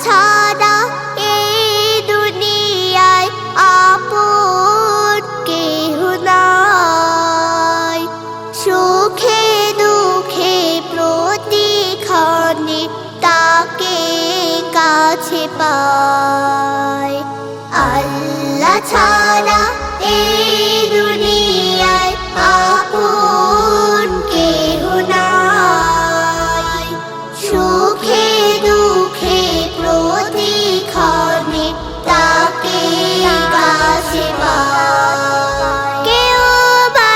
ছাড়া এই দুনিয়ায় আপন কেহ নাই। সুখে দুঃখে প্রতিক্ষণে তাকে কাছে পায়। আল্লাহ ছাড়া এই দুনিয়ায় আপন কেহ নাই। সুখে দুঃখে প্রতিক্ষণে তাকে কাছে পায়। কেউ বা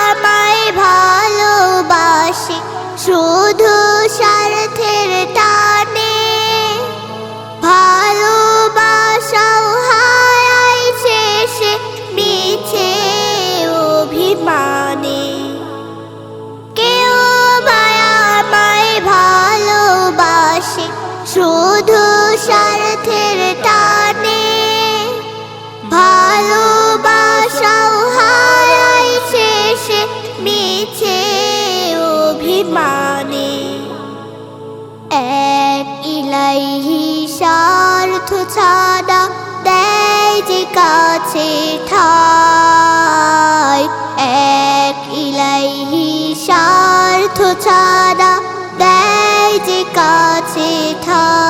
আমায় ভালোবাসে শুধু স্বার্থের টানে, ভালোবাসাও হারায় শেষে মিছে অভিমানে। কেউ বা আমায় ভালোবাসে শুধু স্বার্থের টানে, ভালোবাসাও হারায় শেষে মিছে অভিমানে। এক ইলাহি স্বার্থ ছাড়া দেয় যে কাছে ঠাই। এক ইলাহি স্বার্থ ছাড়া দেয় যে কাছে ঠাই।